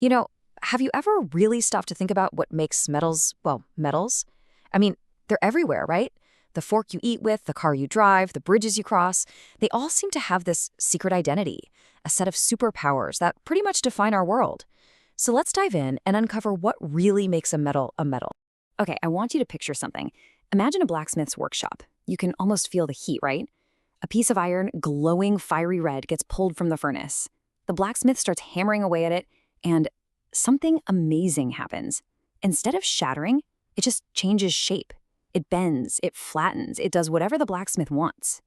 You know, have you ever really stopped to think about what makes metals, well, metals? I mean, they're everywhere, right? The fork you eat with, the car you drive, the bridges you cross, they all seem to have this secret identity, a set of superpowers that pretty much define our world. So let's dive in and uncover what really makes a metal a metal. Okay, I want you to picture something. Imagine a blacksmith's workshop. You can almost feel the heat, right? A piece of iron, glowing fiery red, gets pulled from the furnace. The blacksmith starts hammering away at it, and something amazing happens. Instead of shattering, it just changes shape. It bends, it flattens, it does whatever the blacksmith wants.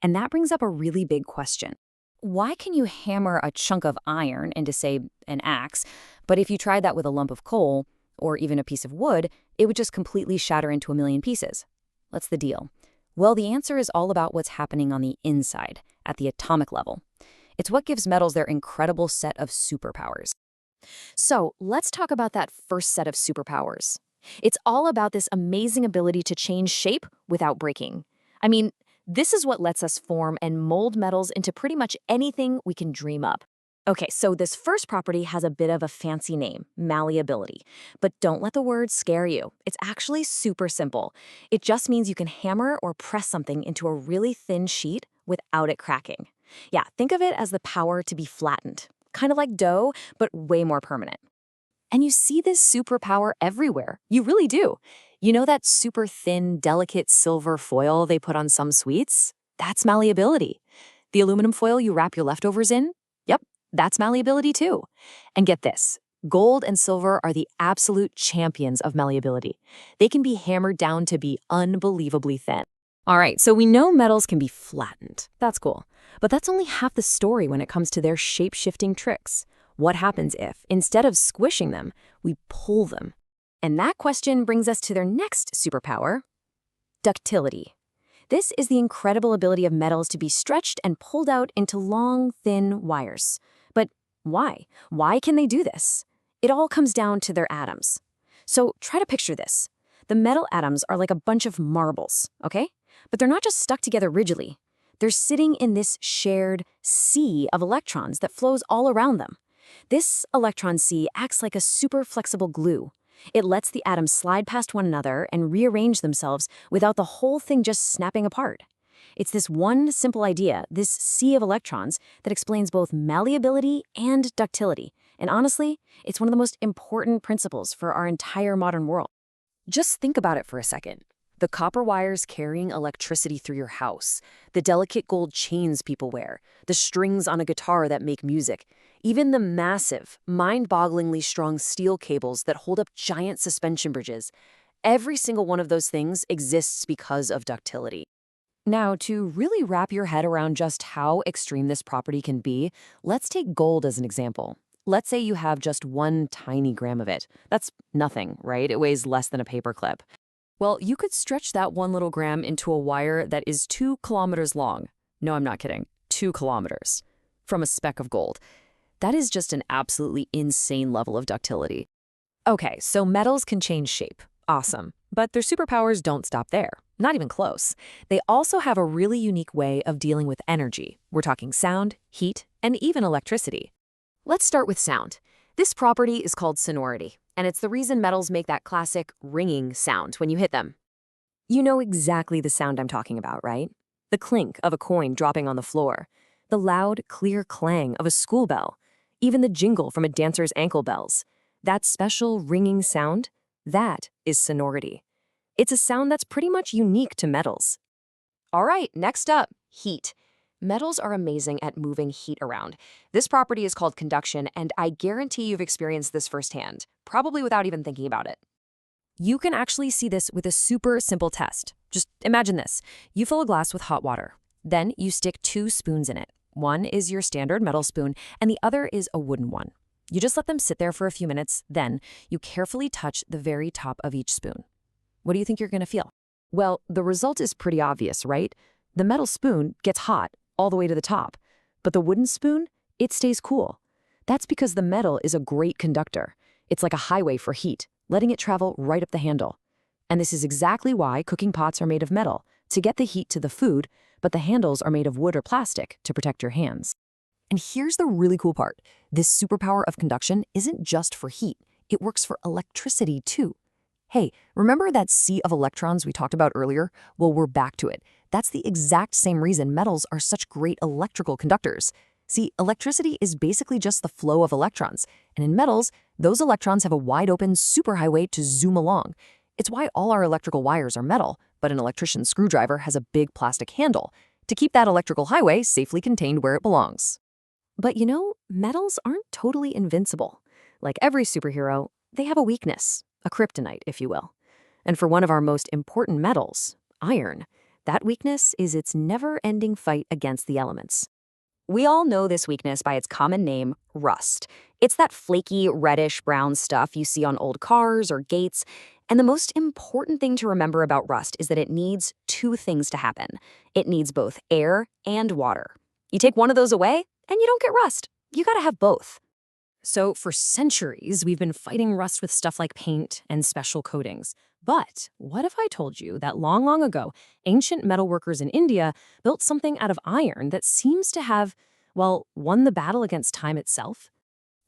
And that brings up a really big question. Why can you hammer a chunk of iron into, say, an axe, but if you tried that with a lump of coal, or even a piece of wood, it would just completely shatter into a million pieces? What's the deal? Well, the answer is all about what's happening on the inside, at the atomic level. It's what gives metals their incredible set of superpowers. So let's talk about that first set of superpowers. It's all about this amazing ability to change shape without breaking. I mean, this is what lets us form and mold metals into pretty much anything we can dream up. Okay, so this first property has a bit of a fancy name, malleability. But don't let the word scare you. It's actually super simple. It just means you can hammer or press something into a really thin sheet without it cracking. Yeah, think of it as the power to be flattened. Kind of like dough, but way more permanent. And you see this superpower everywhere. You really do. You know that super thin, delicate silver foil they put on some sweets? That's malleability. The aluminum foil you wrap your leftovers in? Yep, that's malleability too. And get this, gold and silver are the absolute champions of malleability. They can be hammered down to be unbelievably thin. All right, so we know metals can be flattened. That's cool. But that's only half the story when it comes to their shape-shifting tricks. What happens if, instead of squishing them, we pull them? And that question brings us to their next superpower, ductility. This is the incredible ability of metals to be stretched and pulled out into long, thin wires. But why? Why can they do this? It all comes down to their atoms. So try to picture this. The metal atoms are like a bunch of marbles, okay? But they're not just stuck together rigidly. They're sitting in this shared sea of electrons that flows all around them. This electron sea acts like a super flexible glue. It lets the atoms slide past one another and rearrange themselves without the whole thing just snapping apart. It's this one simple idea, this sea of electrons, that explains both malleability and ductility. And honestly, it's one of the most important principles for our entire modern world. Just think about it for a second. The copper wires carrying electricity through your house, the delicate gold chains people wear, the strings on a guitar that make music, even the massive, mind-bogglingly strong steel cables that hold up giant suspension bridges. Every single one of those things exists because of ductility. Now, to really wrap your head around just how extreme this property can be, let's take gold as an example. Let's say you have just 1 tiny gram of it. That's nothing, right? It weighs less than a paperclip. Well, you could stretch that 1 little gram into a wire that is 2 kilometers long. No, I'm not kidding. 2 kilometers. From a speck of gold. That is just an absolutely insane level of ductility. Okay, so metals can change shape. Awesome. But their superpowers don't stop there. Not even close. They also have a really unique way of dealing with energy. We're talking sound, heat, and even electricity. Let's start with sound. This property is called sonority, and it's the reason metals make that classic ringing sound when you hit them. You know exactly the sound I'm talking about, right? The clink of a coin dropping on the floor, the loud, clear clang of a school bell, even the jingle from a dancer's ankle bells. That special ringing sound, that is sonority. It's a sound that's pretty much unique to metals. All right, next up, heat. Metals are amazing at moving heat around. This property is called conduction, and I guarantee you've experienced this firsthand, probably without even thinking about it. You can actually see this with a super simple test. Just imagine this. You fill a glass with hot water. Then you stick 2 spoons in it. One is your standard metal spoon, and the other is a wooden one. You just let them sit there for a few minutes, then you carefully touch the very top of each spoon. What do you think you're going to feel? Well, the result is pretty obvious, right? The metal spoon gets hot all the way to the top, but the wooden spoon, it stays cool. That's because the metal is a great conductor. It's like a highway for heat, letting it travel right up the handle. And this is exactly why cooking pots are made of metal, to get the heat to the food, but the handles are made of wood or plastic to protect your hands. And here's the really cool part. This superpower of conduction isn't just for heat. It works for electricity, too. Hey, remember that sea of electrons we talked about earlier? Well, we're back to it. That's the exact same reason metals are such great electrical conductors. See, electricity is basically just the flow of electrons. And in metals, those electrons have a wide-open superhighway to zoom along. It's why all our electrical wires are metal, but an electrician's screwdriver has a big plastic handle to keep that electrical highway safely contained where it belongs. But you know, metals aren't totally invincible. Like every superhero, they have a weakness, a kryptonite, if you will. And for one of our most important metals, iron, that weakness is its never-ending fight against the elements. We all know this weakness by its common name, rust. It's that flaky, reddish-brown stuff you see on old cars or gates. And the most important thing to remember about rust is that it needs two things to happen. It needs both air and water. You take one of those away, and you don't get rust. You gotta have both. So for centuries, we've been fighting rust with stuff like paint and special coatings. But what if I told you that long, long ago, ancient metalworkers in India built something out of iron that seems to have, well, won the battle against time itself?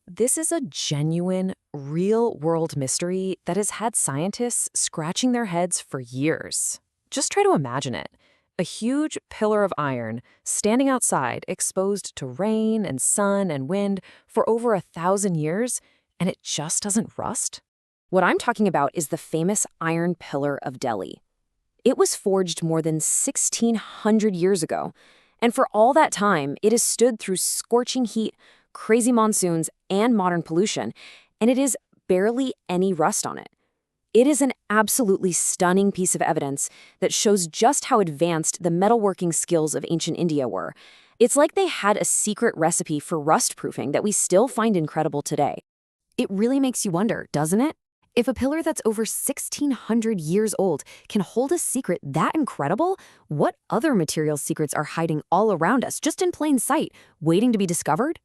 This is a genuine, real-world mystery that has had scientists scratching their heads for years. Just try to imagine it. A huge pillar of iron standing outside, exposed to rain and sun and wind for over 1,000 years, and it just doesn't rust? What I'm talking about is the famous Iron Pillar of Delhi. It was forged more than 1,600 years ago, and for all that time, it has stood through scorching heat, crazy monsoons, and modern pollution, and it is barely any rust on it. It is an absolutely stunning piece of evidence that shows just how advanced the metalworking skills of ancient India were. It's like they had a secret recipe for rust-proofing that we still find incredible today. It really makes you wonder, doesn't it? If a pillar that's over 1,600 years old can hold a secret that incredible, what other material secrets are hiding all around us, just in plain sight, waiting to be discovered?